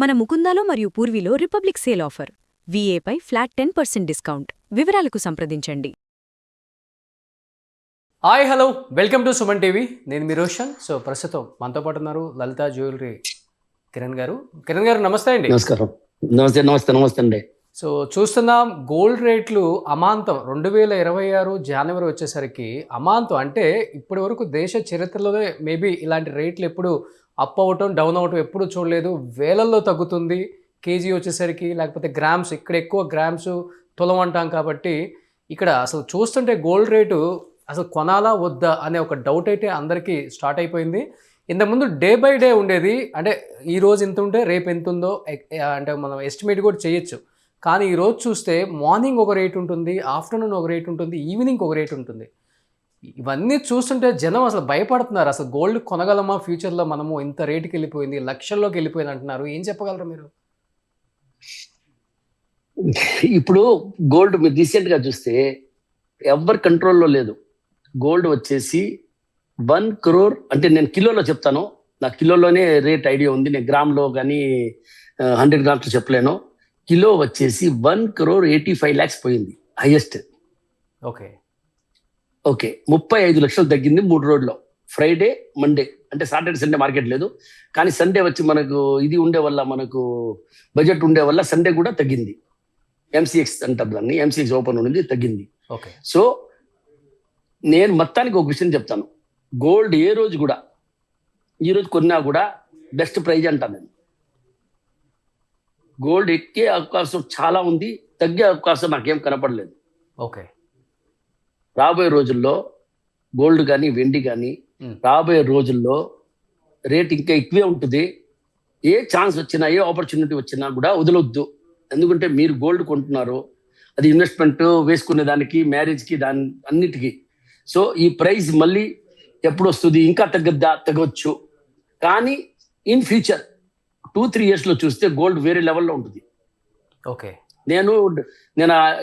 మన ముకుందాలో మరియు పూర్వీలో రిపబ్లిక్ సేల్ ఆఫర్. వీఏపై ఫ్లాట్ 10% డిస్కౌంట్. వివరాలకు సంప్రదించండి. Hi hello welcome to Suman TV. నేను మీ రోషన్. సో ప్రస్తుతం మనతో పాటు ఉన్నారు లలిత జ్యువెలరీ కిరణ్ గారు. కిరణ్ గారు నమస్తే అండి. నమస్కారం. నమస్తే అండి. సో చూస్తున్నాం గోల్డ్ రేట్లు అమాంతం 2026 జనవరి వచ్చేసరికి అమాంతం, అంటే ఇప్పటి వరకు దేశ చరిత్రలోనే మేబీ ఇలాంటి రేట్లు ఎప్పుడు అప్ అవటం డౌన్ అవటం ఎప్పుడు చూడలేదు. వేలల్లో తగ్గుతుంది కేజీ వచ్చేసరికి, లేకపోతే గ్రామ్స్, ఇక్కడ ఎక్కువ గ్రామ్స్ తులం అంటాం కాబట్టి ఇక్కడ అసలు చూస్తుంటే గోల్డ్ రేటు అసలు కొనాలా వద్దా అనే ఒక డౌట్ అయితే అందరికీ స్టార్ట్ అయిపోయింది. ఇంతకుముందు డే బై డే ఉండేది, అంటే ఈరోజు ఎంత ఉంటే రేపు ఎంత ఉందో అంటే మనం ఎస్టిమేట్ కూడా చేయొచ్చు. కానీ ఈరోజు చూస్తే మార్నింగ్ ఒక రేట్ ఉంటుంది, ఆఫ్టర్నూన్ ఒక రేట్ ఉంటుంది, ఈవినింగ్ ఒక రేట్ ఉంటుంది. ఇవన్నీ చూస్తుంటే జనం అసలు భయపడుతున్నారు. అసలు గోల్డ్ కొనగలమా ఫ్యూచర్లో, మనము ఇంత రేటుకి వెళ్ళిపోయింది, లక్షల్లోకి వెళ్ళిపోయింది అంటున్నారు. ఏం చెప్పగలరు మీరు? ఇప్పుడు గోల్డ్ మీరు రీసెంట్గా చూస్తే ఎవరి కంట్రోల్లో లేదు. గోల్డ్ వచ్చేసి 1 crore, అంటే నేను కిలోలో చెప్తాను, నా కిలోలోనే రేట్ ఐడియా ఉంది. నేను గ్రామ్లో కానీ 100 grams చెప్పలేను. కిలో వచ్చేసి 1,85 lakhs పోయింది హైయెస్ట్. ఓకే 35 లక్షలు తగ్గింది 3 రోజుల్లో. ఫ్రైడే, మండే, అంటే సాటర్డే సండే మార్కెట్ లేదు, కానీ సండే వచ్చి మనకు ఇది ఉండే వల్ల, మనకు బడ్జెట్ ఉండే వల్ల సండే కూడా తగ్గింది. ఎంసీఎక్స్ అంటారు దాన్ని, ఎంసీఎక్స్ ఓపెన్ ఉంది, తగ్గింది. ఓకే. సో నేను మొత్తానికి ఒక విషయం చెప్తాను. గోల్డ్ ఏ రోజు కూడా, ఈ రోజు కొన్నా కూడా బెస్ట్ ప్రైజ్ అంటాను నేను. గోల్డ్ ఎక్కే అవకాశం చాలా ఉంది, తగ్గే అవకాశం నాకేం కనపడలేదు. ఓకే. రాబోయే రోజుల్లో గోల్డ్ కానీ వెండి కానీ రాబోయే రోజుల్లో రేట్ ఇంకా ఎక్కువే ఉంటుంది. ఏ ఛాన్స్ వచ్చినా, ఏ ఆపర్చునిటీ వచ్చినా కూడా వదలొద్దు. ఎందుకంటే మీరు గోల్డ్ కొంటున్నారు, అది ఇన్వెస్ట్మెంట్ వేసుకునే దానికి, మ్యారేజ్కి, దాని అన్నిటికీ. సో ఈ ప్రైస్ మళ్ళీ ఎప్పుడు వస్తుంది, ఇంకా తగ్గవచ్చు. కానీ ఇన్ ఫ్యూచర్ 2-3 yearsలో చూస్తే గోల్డ్ వేరే లెవెల్లో ఉంటుంది. ఓకే. నేను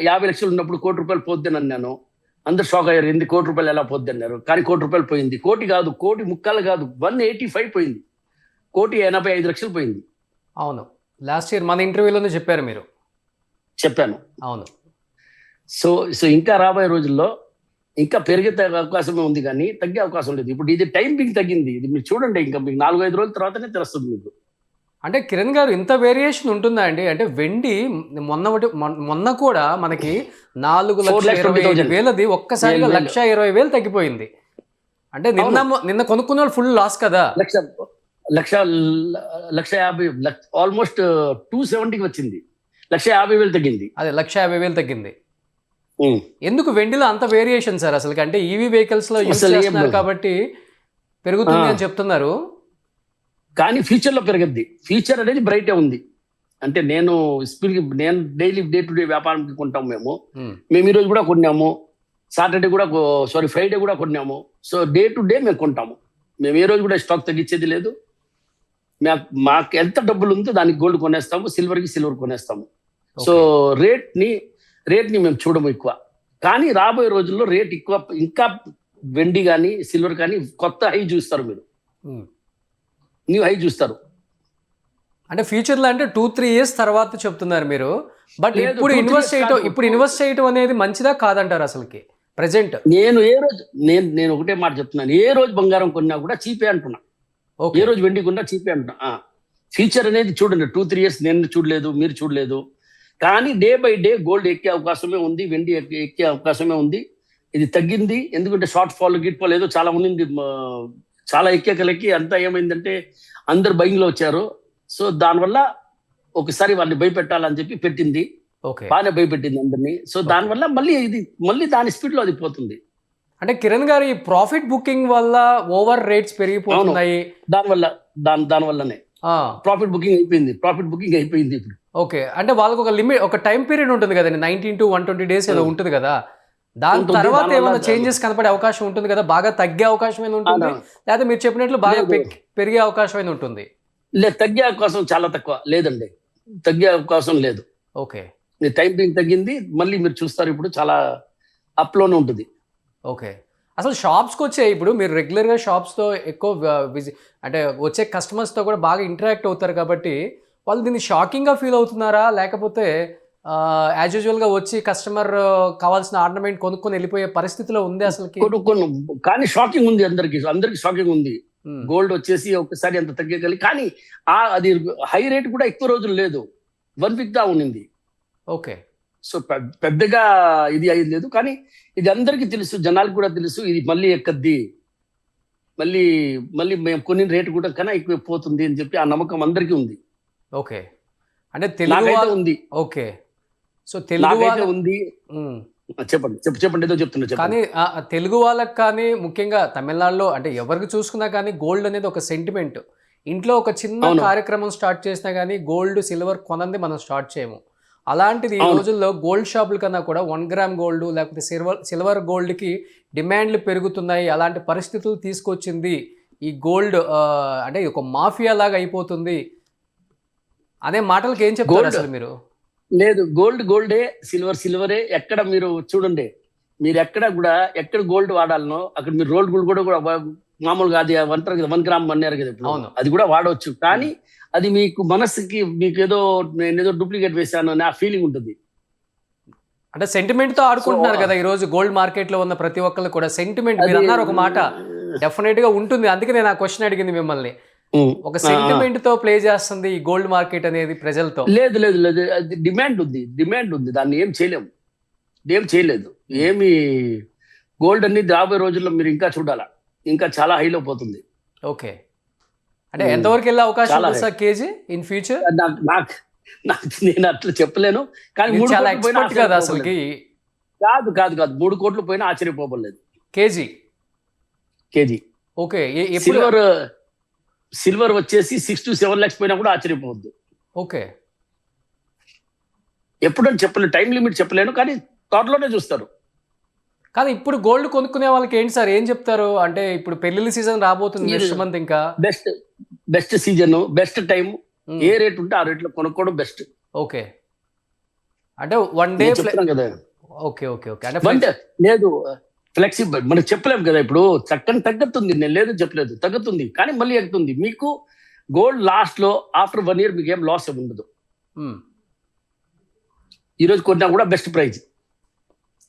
50 లక్షలు ఉన్నప్పుడు ₹1,00,00,000 పోద్దని అన్నాను. అందరు షాక్ అయ్యారు, ఎందుకు ₹1,00,00,000 ఎలా పోద్ది అన్నారు. కానీ ₹1,00,00,000 పోయింది. 1,00,00,000 కాదు, 1,50,00,000 కాదు, 185 పోయింది. 1,85,00,000 పోయింది. అవును, లాస్ట్ ఇయర్ మన ఇంటర్వ్యూలోనే చెప్పారు మీరు. చెప్పాను. అవును. సో ఇంకా రాబోయే రోజుల్లో ఇంకా పెరిగే అవకాశమే ఉంది, కానీ తగ్గే అవకాశం లేదు. ఇప్పుడు ఇది టైం బింగ్ తగ్గింది. ఇది మీరు చూడండి, ఇంకా మీకు 4-5 రోజుల తర్వాతనే తెలుస్తుంది మీకు. అంటే కిరణ్ గారు, ఇంత వేరియేషన్ ఉంటుందా అండి? అంటే వెండి మొన్న కూడా మనకి 4,20,000 ఒక్కసారిగా 1,20,000 తగ్గిపోయింది. అంటే నిన్న కొనుక్కున్న వాళ్ళు ఫుల్ లాస్ కదా. 1,50,000 ఆల్మోస్ట్ 270కి వచ్చింది. 150,000 తగ్గింది. అదే 150,000 తగ్గింది. ఎందుకు వెండిలో అంత వేరియేషన్ సార్ అసలు? అంటే ఈవీ వెహికల్స్ లో యూజ్ చేస్తున్నారు కాబట్టి పెరుగుతుంది అని చెప్తున్నారు. కానీ ఫ్యూచర్లో పెరగద్ది. ఫ్యూచర్ అనేది బ్రైటే ఉంది. అంటే నేను డైలీ డే టు డే వ్యాపారానికి కొంటాం. మేము ఈరోజు కూడా కొన్నాము, సాటర్డే కూడా, ఫ్రైడే కూడా కొన్నాము. సో డే టు డే మేము కొంటాము. మేము ఏ రోజు కూడా స్టాక్ తగ్గించేది లేదు. మాకు ఎంత డబ్బులు ఉందో దానికి గోల్డ్ కొనేస్తాము, సిల్వర్కి సిల్వర్ కొనేస్తాము. సో రేట్ని మేము చూడము ఎక్కువ. కానీ రాబోయే రోజుల్లో రేట్ ఎక్కువ, ఇంకా వెండి కానీ సిల్వర్ కానీ కొత్త హై చూస్తారు, మీరు న్యూ హై చూస్తారు. అంటే ఫ్యూచర్లో, అంటే 2-3 years తర్వాత చెప్తున్నారు మీరు. బట్ ఇప్పుడు ఇన్వెస్ట్ చేయటం అనేది మంచిదా కాదంటారు అసలుకి ప్రెసెంట్? నేను ఒకటే మాట చెప్తున్నాను. ఏ రోజు బంగారం కొన్నా కూడా చీపే అంటున్నా, ఏ రోజు వెండి కొన్నా చీపే అంటున్నా. ఫ్యూచర్ అనేది చూడండి. 2-3 years నేను చూడలేదు, మీరు చూడలేదు. కానీ డే బై డే గోల్డ్ ఎక్కే అవకాశమే ఉంది, వెండి ఎక్కే అవకాశమే ఉంది. ఇది తగ్గింది ఎందుకంటే షార్ట్ ఫాల్ ఏదో చాలా ఉంది. చాలా ఎక్కేకలకి అంతా ఏమైందంటే అందరు బయింగ్లో వచ్చారు. సో దానివల్ల ఒకసారి వాళ్ళని భయపెట్టాలని చెప్పి పెట్టింది, బాగానే భయపెట్టింది అందరినీ. సో దానివల్ల మళ్ళీ దాని స్పీడ్లో అది పోతుంది. అంటే కిరణ్ గారు, ఈ ప్రాఫిట్ బుకింగ్ వల్ల ఓవర్ రేట్స్ పెరిగిపోతున్నాయి. దానివల్లనే ప్రాఫిట్ బుకింగ్ అయిపోయింది ఇప్పుడు. ఓకే. అంటే వాళ్ళకి ఒక లిమిట్, ఒక టైం పీరియడ్ ఉంటుంది కదండి, 19 to 120 days ఏదో ఉంటుంది కదా. దాని తర్వాత ఏమైనా చేంజెస్ కనపడే అవకాశం ఉంటుంది కదా? బాగా తగ్గే అవకాశం ఏమైనా ఉంటుంది, లేదా మీరు చెప్పినట్లు బాగా పెరిగే అవకాశం ఏమైనా ఉంటుంది? లేదు, తగ్గే అవకాశం చాలా తక్కువ. లేదండి, తగ్గే అవకాశం లేదు. ఓకే. టైం తగ్గింది, మళ్ళీ మీరు చూస్తారు ఇప్పుడు చాలా అప్లోనే ఉంటుంది. ఓకే. అసలు షాప్స్కి వచ్చే, ఇప్పుడు మీరు రెగ్యులర్గా షాప్స్తో ఎక్కువ అంటే వచ్చే కస్టమర్స్తో కూడా బాగా ఇంటరాక్ట్ అవుతారు కాబట్టి వాళ్ళు దీన్ని షాకింగ్గా ఫీల్ అవుతున్నారా, లేకపోతే యాజ్ యూజువల్గా వచ్చి కస్టమర్ కావాల్సిన ఆర్నమెంట్ కొనుక్కొని వెళ్ళిపోయే పరిస్థితిలో ఉంది అసలుకి? కొన్ని కానీ షాకింగ్ ఉంది, అందరికి షాకింగ్ ఉంది. గోల్డ్ వచ్చేసి ఒకసారి అంత తగ్గగలి, కానీ అది హై రేట్ కూడా ఎక్కువ రోజులు లేదు, 1 వీక్ దా ఉన్నింది. ఓకే. సో పెద్దగా ఇది అయ్యేది లేదు, కానీ ఇది అందరికీ తెలుసు, జనాలకు కూడా తెలుసు, ఇది మళ్ళీ ఎక్కద్ది, మళ్ళీ మళ్ళీ మేము కొన్ని రేటు కూడా కన్నా ఎక్కువ పోతుంది అని చెప్పి ఆ నమ్మకం అందరికీ ఉంది. ఓకే. అంటే తెలుగు ఉంది. ఓకే. సో తెలుగు ఉంది. చెప్పండి ఏదో చెప్తున్నా. కానీ తెలుగు వాళ్ళకి కానీ ముఖ్యంగా తమిళనాడులో అంటే ఎవరికి చూసుకున్నా కానీ గోల్డ్ అనేది ఒక సెంటిమెంట్. ఇంట్లో ఒక చిన్న కార్యక్రమం స్టార్ట్ చేసినా కానీ గోల్డ్ సిల్వర్ కొనంది మనం స్టార్ట్ చేయము. అలాంటిది ఈ రోజుల్లో గోల్డ్ షాపుల కన్నా కూడా 1 గ్రామ్ గోల్డ్ లేకపోతే సిల్వర్ గోల్డ్కి డిమాండ్లు పెరుగుతున్నాయి. అలాంటి పరిస్థితులు తీసుకొచ్చింది ఈ గోల్డ్. అంటే ఒక మాఫియా లాగా అయిపోతుంది అనే మాటలకి ఏం చెప్తారు అసలు మీరు? లేదు, గోల్డే, సిల్వరే. ఎక్కడ మీరు చూడండి, మీరు ఎక్కడ గోల్డ్ వాడాలనో అక్కడ మీరు రోల్డ్ గోల్డ్ కూడా మామూలుగా అది 1 గ్రామ్ అన్నారు కదా ఇప్పుడు, అది కూడా వాడవచ్చు. కానీ అది మీకు మనసుకి మీకు నేనేదో డూప్లికేట్ వేసాను అని ఆ ఫీలింగ్ ఉంటుంది. అంటే సెంటిమెంట్ తో ఆడుకుంటున్నారు కదా ఈ రోజు గోల్డ్ మార్కెట్ లో ఉన్న ప్రతి ఒక్కళ్ళు కూడా. సెంటిమెంట్ మీరు అన్నారు ఒక మాట, డెఫినెట్ గా ఉంటుంది. అందుకే నేను ఆ క్వశ్చన్ అడిగింది మిమ్మల్ని. ఒక సెంటిమెంట్ తో ప్లే చేస్తుంది ఈ గోల్డ్ మార్కెట్ అనేది ప్రజలతో. లేదు, అది డిమాండ్ ఉంది, దాన్ని ఏం చేయలేదు. ఏమి గోల్డ్ అనేది రాబోయే రోజుల్లో మీరు ఇంకా చూడాలా, ఇంకా చాలా హైలో పోతుంది. ఓకే. అంటే ఎంతవరకు వెళ్ళే అవకాశం ఉంది సార్ కేజీ ఇన్ ఫ్యూచర్? నేను అట్లా చెప్పలేను, కానీ 3 చాలా కోట్లు పోయినా ఎక్స్పర్ట్ కదా అసలుకి. కాదు 3 కోట్లు పోయినా ఆశ్చర్యపోలేదు. KG okay. సిల్వర్ వచ్చేసి 6 to 7 lakhs పోయినా కూడా ఆశ్చర్యపోవద్దు. ఓకే. ఎప్పుడని చెప్పలేను, టైం లిమిట్ చెప్పలేను, కానీ త్వరలోనే చూస్తారు. కానీ ఇప్పుడు గోల్డ్ కొనుక్కునే వాళ్ళకి ఏంటి సార్ ఏం చెప్తారు? అంటే ఇప్పుడు పెళ్లిళ్ళ సీజన్ రాబోతుంది నెక్స్ట్ మంత్, ఇంకా బెస్ట్ సీజన్, బెస్ట్ టైం, ఏ రేట్ ఉంటే ఆ రేట్ లో కొనుక్కోవడం బెస్ట్. ఓకే. అంటే 1 డే కదా. ఓకే. అంటే లేదు, ఫ్లెక్సిబుల్ మనం చెప్పలేము కదా. ఇప్పుడు చక్కని తగ్గుతుంది, నేను లేదు చెప్పలేదు, తగ్గుతుంది, కానీ మళ్ళీ ఎక్కుతుంది. మీకు గోల్డ్ లాస్ట్ లో ఆఫ్టర్ 1 year మీకు ఏం లాస్ ఉండదు. ఈరోజు కొన్నా కూడా బెస్ట్ ప్రైజ్,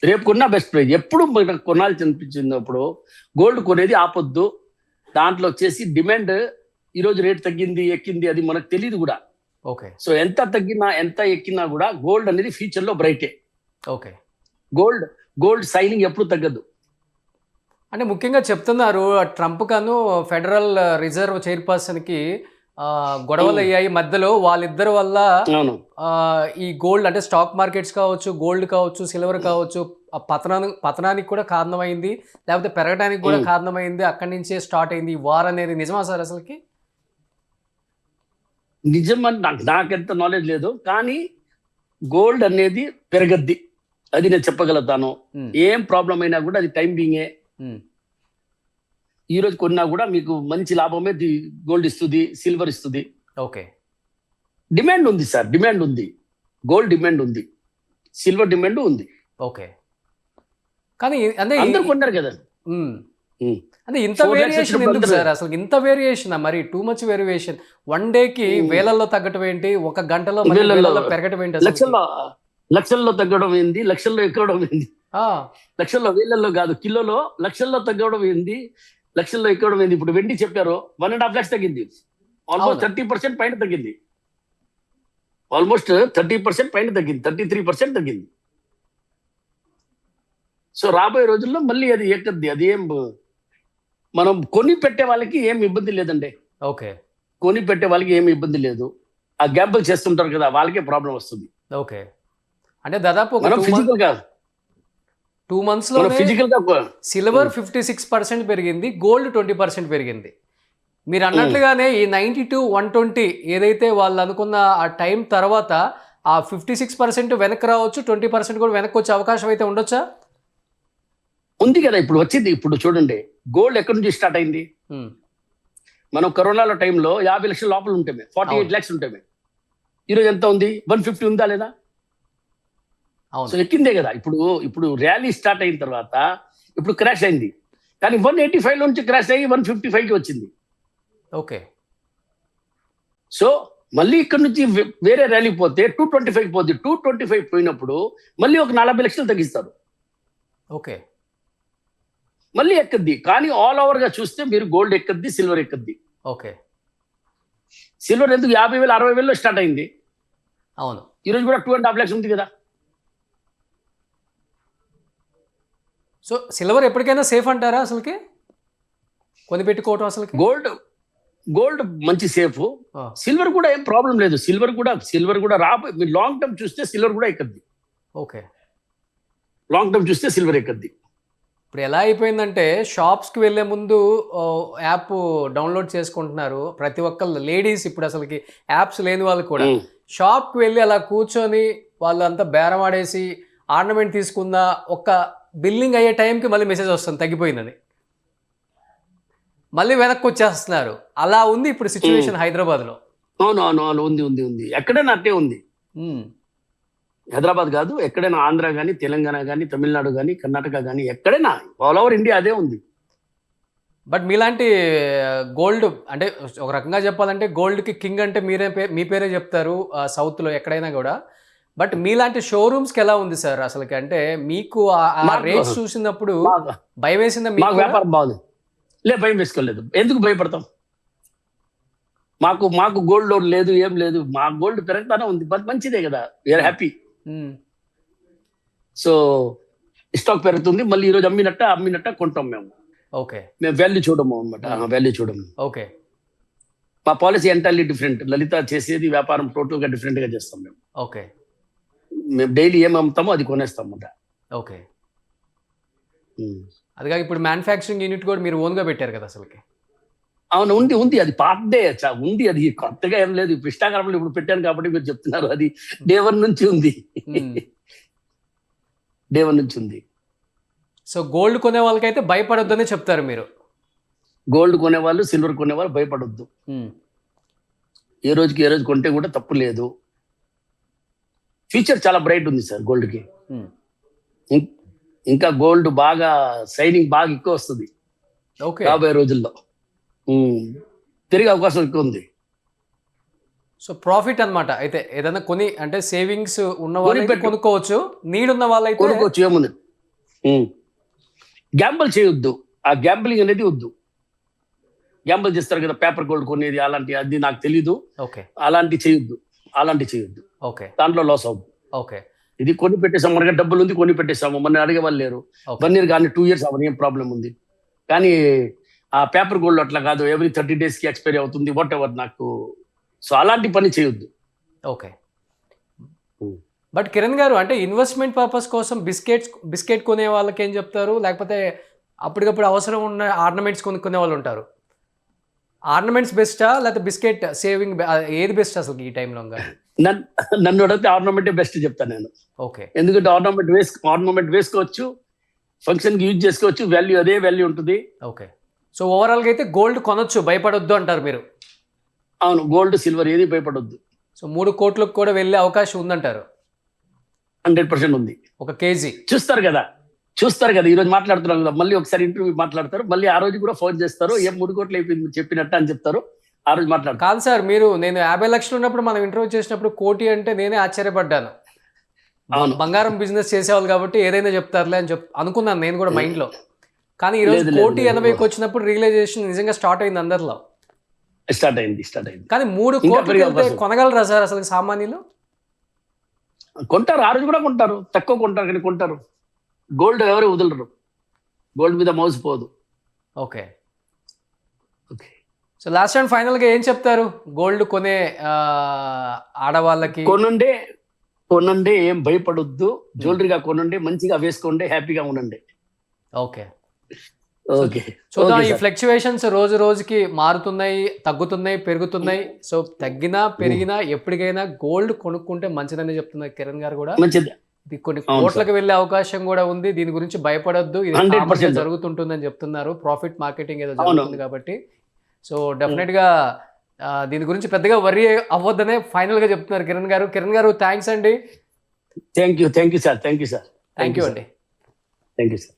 రేపు కొన్నా బెస్ట్ ప్రైజ్. ఎప్పుడు మనకు కొనాల్సి అనిపించినప్పుడు గోల్డ్ కొనేది ఆపొద్దు. దాంట్లో వచ్చేసి డిమాండ్ ఈరోజు రేట్ తగ్గింది ఎక్కింది అది మనకు తెలియదు కూడా. ఓకే. సో ఎంత తగ్గినా ఎంత ఎక్కినా కూడా గోల్డ్ అనేది ఫ్యూచర్ లో బ్రైటే. ఓకే. గోల్డ్ సైనింగ్ ఎప్పుడు తగ్గదు. అంటే ముఖ్యంగా చెప్తున్నారు ట్రంప్ కాను ఫెడరల్ రిజర్వ్ చైర్పర్సన్ కి గొడవలు అయ్యాయి మధ్యలో. వాళ్ళిద్దరి వల్ల ఈ గోల్డ్ అంటే స్టాక్ మార్కెట్స్ కావచ్చు, గోల్డ్ కావచ్చు, సిల్వర్ కావచ్చు పతనానికి కూడా కారణమైంది, లేకపోతే పెరగడానికి కూడా కారణమైంది. అక్కడి నుంచే స్టార్ట్ అయింది ఈ వార్ అనేది. నిజమా సార్ అసలుకి? నిజమని నాకెంత నాలెడ్జ్ లేదు, కానీ గోల్డ్ అనేది పెరగద్ది, అది నేను చెప్పగలుగుతాను. ఏం ప్రాబ్లం అయినా కూడా అది టైం బీయింగే. ఈ రోజు కొన్నా కూడా మీకు మంచి లాభమే గోల్డ్ ఇస్తుంది, సిల్వర్ ఇస్తుంది. ఓకే. డిమాండ్ ఉంది సార్, డిమాండ్ ఉంది, గోల్డ్ డిమాండ్ ఉంది, సిల్వర్ డిమాండ్ ఉంది. ఓకే. కానీ అంటే అందరూ కొన్నారు కదా. అంటే ఇంత వేరియేషన్ ఎందుకు సార్ అసలు? ఇంత వేరియేషన్ మరి టూ మచ్ వేరియేషన్. 1 డేకి వేలల్లో తగ్గటం ఏంటి, 1 గంటలో పెరగటం ఏంటి? లక్షల్లో తగ్గడం ఏంది, లక్షల్లో ఎక్కడం ఏంది, లక్షల్లో వేలల్లో కాదు కిలోలో లక్షల్లో తగ్గడం ఏంది, లక్షల్లో ఎక్కడం ఏంది. ఇప్పుడు వెండి చెప్పారు 1.5 lakhs తగ్గింది, ఆల్మోస్ట్ 30% పైన తగ్గింది, ఆల్మోస్ట్ 30% పైన తగ్గింది, 33% తగ్గింది. సో రాబోయే రోజుల్లో మళ్ళీ అది ఎక్కద్ది. అది ఏం మనం కొని పెట్టే వాళ్ళకి ఏం ఇబ్బంది లేదండి. ఓకే. కొని పెట్టే వాళ్ళకి ఏమి ఇబ్బంది లేదు. ఆ గ్యాంబుల్ చేస్తుంటారు కదా, వాళ్ళకే ప్రాబ్లం వస్తుంది. ఓకే. అంటే దాదాపు 2 months లో సిల్వర్ 56% పెరిగింది, గోల్డ్ 20% పెరిగింది. మీరు అన్నట్లుగానే ఈ 90 to 120 ఏదైతే వాళ్ళు అనుకున్న ఆ టైం తర్వాత ఆ 56% వెనక్కి రావచ్చు, 20% కూడా వెనక్కి వచ్చే అవకాశం అయితే ఉండొచ్చా? ఉంది కదా, ఇప్పుడు వచ్చింది. ఇప్పుడు చూడండి గోల్డ్ ఎక్కడి నుంచి స్టార్ట్ అయింది. మనం కరోనాలో టైంలో 50 లక్షల లోపల ఉంటామే, 48 lakhs ఉంటామే. ఈరోజు ఎంత ఉంది, 150 ఉందా లేదా? సో ఎక్కిందే కదా. ఇప్పుడు ర్యాలీ స్టార్ట్ అయిన తర్వాత ఇప్పుడు క్రాష్ అయింది, కానీ 185 నుంచి క్రాష్ అయ్యి 155కి వచ్చింది. ఓకే. సో మళ్ళీ ఇక్కడ నుంచి వేరే ర్యాలీకి పోతే 225 పోద్ది. 225 పోయినప్పుడు మళ్ళీ ఒక 40 లక్షలు తగ్గిస్తారు, ఓకే. మళ్ళీ ఎక్కద్ది. కానీ ఆల్ ఓవర్ గా చూస్తే మీరు గోల్డ్ ఎక్కద్ది, సిల్వర్ ఎక్కద్ది. ఓకే. సిల్వర్ ఎందుకు 50,000 60,000 స్టార్ట్ అయింది, అవును. ఈరోజు కూడా 2.5 లక్షలు ఉంది కదా. సో సిల్వర్ ఎప్పటికైనా సేఫ్ అంటారా అసలుకి కొని పెట్టుకోవటం అసలుకి? గోల్డ్ మంచి సేఫ్, సిల్వర్ కూడా ఏం ప్రాబ్లం లేదు. సిల్వర్ కూడా మీరు లాంగ్ టర్మ్ చూస్తే సిల్వర్ కూడా ఎక్కద్ది. ఓకే. లాంగ్ టర్మ్ చూస్తే సిల్వర్ ఎక్కద్ది. ఇప్పుడు ఎలా అయిపోయిందంటే షాప్స్కి వెళ్ళే ముందు యాప్ డౌన్లోడ్ చేసుకుంటున్నారు ప్రతి ఒక్కళ్ళు, లేడీస్ ఇప్పుడు అసలుకి యాప్స్ లేని వాళ్ళు కూడా షాప్కి వెళ్ళి అలా కూర్చొని వాళ్ళు అంతా బేరం ఆడేసి ఆర్నమెంట్ తీసుకుందా ఒక్క బిల్లింగ్ అయ్యే టైంకి మళ్ళీ మెసేజ్ వస్తుంది తగ్గిపోయిందని, మళ్ళీ వెనక్కి వచ్చేస్తున్నారు. అలా ఉంది ఇప్పుడు సిచ్యువేషన్ హైదరాబాద్లో. అవును ఉంది ఎక్కడైనా అట్టే ఉంది. హైదరాబాద్ కాదు, ఎక్కడైనా ఆంధ్ర కానీ, తెలంగాణ కానీ, తమిళనాడు కానీ, కర్ణాటక కానీ, ఎక్కడైనా ఆల్ ఓవర్ ఇండియా అదే ఉంది. బట్ మీలాంటి గోల్డ్ అంటే ఒక రకంగా చెప్పాలంటే గోల్డ్కి కింగ్ అంటే మీ పేరే చెప్తారు సౌత్లో ఎక్కడైనా కూడా. బట్ మీలాంటి షోరూమ్స్కి ఎలా ఉంది సార్ అసలుకి? అంటే మీకు ఆ రేట్స్ చూసినప్పుడు భయం వేసిందా? మాకు వ్యాపారం బాగుంది. భయం వేసుకోలేదు. ఎందుకు భయపడతాం? మాకు గోల్డ్ లోన్ లేదు, ఏం లేదు. మా గోల్డ్ పెరుగుతానే ఉంది, బట్ మంచిదే కదా, వీఆర్ హ్యాపీ. సో స్టాక్ పెరుగుతుంది, మళ్ళీ ఈరోజు అమ్మినట్ట కొంటాం మేము. ఓకే. మేము వాల్యూ చూడము అనమాట, వాల్యూ చూడము. ఓకే. మా పాలసీ ఎంటైర్లీ డిఫరెంట్. లలిత చేసేది వ్యాపారం టోటల్ గా డిఫరెంట్ గా చేస్తాం మేము. ఓకే. మేము డైలీ ఏం అమ్ముతామో అది కొనేస్తాం అన్నమాట. ఓకే. అదిగా ఇప్పుడు మ్యానుఫ్యాక్చరింగ్ యూనిట్ కూడా మీరు ఓన్గా పెట్టారు కదా అసలుకి? అవును, ఉంది. అది పాతదే ఉంది, అది కొత్తగా ఏం లేదు. ఇప్పుడు ఇన్స్టాగ్రామ్లో ఇప్పుడు పెట్టాను కాబట్టి మీరు చెప్తున్నారు. అది డే 1 నుంచి ఉంది. డే 1 నుంచి ఉంది. సో గోల్డ్ కొనే వాళ్ళకైతే భయపడొద్దని చెప్తారు మీరు? గోల్డ్ కొనేవాళ్ళు, సిల్వర్ కొనేవాళ్ళు భయపడొద్దు. ఏ రోజు కొంటే కూడా తప్పు లేదు. ఫ్యూచర్ చాలా బ్రైట్ ఉంది సార్ గోల్డ్కి. ఇంకా గోల్డ్ బాగా షైనింగ్ బాగా ఎక్కువ వస్తుంది రాబోయే రోజుల్లో. తిరిగే అవకాశం ఎక్కువ ఉంది. సో ప్రాఫిట్ అన్నమాట. అయితే ఏదైనా కొని అంటే సేవింగ్స్ ఉన్న వాళ్ళు కొనుక్కోవచ్చు, నీడ్ ఉన్న వాళ్ళు అయితే కొనుక్కోవచ్చు. ఏముంది, గ్యాంబుల్ చేయొద్దు. ఆ గ్యాంబులింగ్ అనేది వద్దు. గ్యాంబుల్ చేస్తారు కదా, పేపర్ గోల్డ్ కొనేది అలాంటి, అది నాకు తెలీదు. ఓకే. అలాంటి చేయొద్దు. ఓకే. దాంట్లో లాస్ అవుద్దు. ఓకే. ఇది కొని పెట్టేసాము, మనకి డబ్బులు ఉంది, కొని పెట్టేసాము, మన అడిగే వాళ్ళు లేరు. 1 year కానీ 2 years అవన్నీ ఏం ప్రాబ్లం ఉంది. కానీ ఆ పేపర్ గోల్డ్ అట్లా కాదు, ఎవ్రీ 30 days కి ఎక్స్పైరీ అవుతుంది, వాట్ ఎవర్. నాకు సో అలాంటి పని చేయొద్దు. ఓకే. బట్ కిరణ్ గారు, అంటే ఇన్వెస్ట్మెంట్ పర్పస్ కోసం బిస్కెట్ కొనే వాళ్ళకి ఏం చెప్తారు? లేకపోతే అప్పటికప్పుడు అవసరం ఉన్న ఆర్నమెంట్స్ కొనుక్కునే వాళ్ళు ఉంటారు. ఆర్నమెంట్స్ బెస్టా లేకపోతే బిస్కెట్ సేవింగ్ ఏది బెస్ట్ అసలు ఈ టైంలో? నన్ను అడిగితే ఆర్నమెంటే బెస్ట్ చెప్తాను నేను. ఓకే. ఎందుకంటే ఆర్నమెంట్ వేసుకోవచ్చు, ఫంక్షన్ కి యూజ్ చేసుకోవచ్చు, అదే వాల్యూ ఉంటుంది. ఓకే. సో ఓవరాల్ గా అయితే గోల్డ్ కొనొచ్చు, భయపడొద్దు అంటారు మీరు? అవును, గోల్డ్ సిల్వర్ ఏది భయపడొద్దు. సో 3 కోట్లకు కూడా వెళ్ళే అవకాశం ఉందంటారు? 100% ఉంది. ఒక కేజీ చూస్తారు కదా ఈ రోజు మాట్లాడుతున్నాం కదా, మళ్ళీ ఒకసారి ఇంటర్వ్యూ మాట్లాడతారు, మళ్ళీ ఆ రోజు కూడా ఫోన్ చేస్తారు, ఏం 3 కోట్లు అయిపోయింది చెప్పినట్టు అని చెప్తారు. ఆ రోజు మాట్లాడతారు. కాదు సార్, నేను 50 లక్షలు ఉన్నప్పుడు మనం ఇంటర్వ్యూ చేసినప్పుడు 1 కోటి అంటే నేనే ఆశ్చర్యపడ్డాను. బంగారం బిజినెస్ చేసేవాళ్ళు కాబట్టి ఏదైనా చెప్తారులే అని అనుకున్నాను నేను కూడా మైండ్ లో. కానీ ఈ రోజు 1,80,00,000 వచ్చినప్పుడు రియలైజేషన్ నిజంగా స్టార్ట్ అయింది అందరిలో. స్టార్ట్ అయింది. కానీ 3 కోట్లు కొనగలరా సార్ అసలు సామాన్యులు? కొంటారు, ఆ రోజు కూడా కొంటారు, తక్కువ కొంటారు కానీ కొంటారు. గోల్డ్ ఎవరు వదలరు, గోల్డ్ మీద మోసపోదు. Okay. So last and final గా ఏం చెప్తారు గోల్డ్ కొనే ఆడవాళ్ళకి? కొనండి, ఏం భయపడొద్దు. జ్యువెలరీగా కొనండి, మంచిగా వేసుకోండి, హ్యాపీగా ఉండండి. ఓకే. చూద్దాం, ఈ ఫ్లక్చువేషన్స్ రోజు రోజుకి మారుతున్నాయి, తగ్గుతున్నాయి, పెరుగుతున్నాయి. సో తగ్గినా పెరిగినా ఎప్పటికైనా గోల్డ్ కొనుక్కుంటే మంచిదని చెప్తున్నారు కిరణ్ గారు కూడా. ఇది కొన్ని కోట్లకు వెళ్ళే అవకాశం కూడా ఉంది, దీని గురించి భయపడొద్దు, ఇది 100% జరుగుతుంటుందని చెప్తున్నారు. ప్రాఫిట్ మార్కెటింగ్ ఏదో జరుగుతుంది కాబట్టి. సో డెఫినెట్ గా దీని గురించి పెద్దగా వర్రీ అవ్వద్దనే ఫైనల్ గా చెప్తున్నారు కిరణ్ గారు. కిరణ్ గారు, థ్యాంక్స్ అండి. Thank you sir. Thank you అండి. Thank you sir.